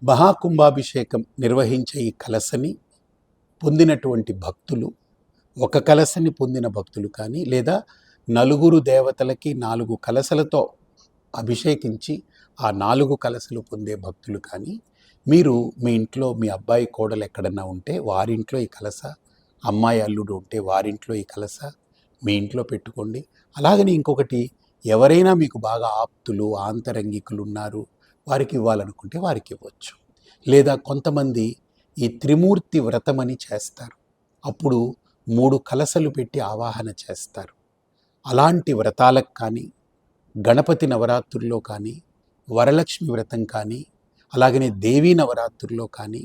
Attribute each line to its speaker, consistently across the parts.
Speaker 1: మహాకుంభాభిషేకం నిర్వహించే ఈ కలశని పొందినటువంటి భక్తులు, ఒక కలశని పొందిన భక్తులు కానీ, లేదా నలుగురు దేవతలకి 4 కలశలతో అభిషేకించి ఆ 4 కలశలు పొందే భక్తులు కానీ, మీరు మీ ఇంట్లో మీ అబ్బాయి కోడలు ఎక్కడన్నా ఉంటే వారింట్లో ఈ కలశ, అమ్మాయి అల్లుడు ఉంటే వారింట్లో ఈ కలశ మీ ఇంట్లో పెట్టుకోండి. అలాగని ఇంకొకటి, ఎవరైనా మీకు బాగా ఆప్తులు ఆంతరంగికులు ఉన్నారు, వారికి ఇవ్వాలనుకుంటే వారికి ఇవ్వచ్చు. లేదా కొంతమంది ఈ త్రిమూర్తి వ్రతమని చేస్తారు. అప్పుడు 3 కలశలు పెట్టి ఆవాహన చేస్తారు. అలాంటి వ్రతాలకు కానీ, గణపతి నవరాత్రుల్లో కానీ, వరలక్ష్మి వ్రతం కానీ, అలాగనే దేవీ నవరాత్రుల్లో కానీ,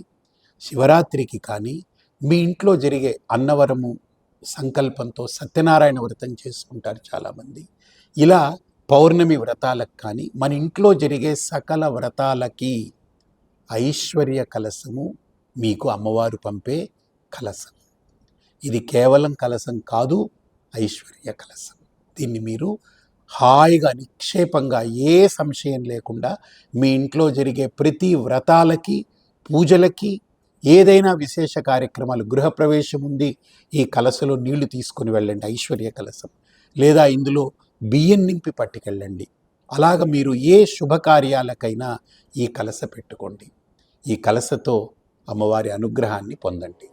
Speaker 1: శివరాత్రికి కానీ, మీ ఇంట్లో జరిగే అన్నవరము సంకల్పంతో సత్యనారాయణ వ్రతం చేసుకుంటారు చాలామంది. ఇలా పౌర్ణమి వ్రతాలకు కానీ, మన ఇంట్లో జరిగే సకల వ్రతాలకి ఐశ్వర్య కలశము మీకు అమ్మవారు పంపే కలశం. ఇది కేవలం కలశం కాదు, ఐశ్వర్య కలశం. దీన్ని మీరు హాయిగా నిక్షేపంగా ఏ సంశయం లేకుండా మీ ఇంట్లో జరిగే ప్రతి వ్రతాలకి, పూజలకి, ఏదైనా విశేష కార్యక్రమాలు, గృహప్రవేశం ఉంది, ఈ కలశలో నీళ్లు తీసుకొని వెళ్ళండి, ఐశ్వర్య కలశం. లేదా ఇందులో బియ్యం నింపి పట్టుకెళ్ళండి. అలాగ మీరు ఏ శుభకార్యాలకైనా ఈ కలశ పెట్టుకోండి. ఈ కలశతో అమ్మవారి అనుగ్రహాన్ని పొందండి.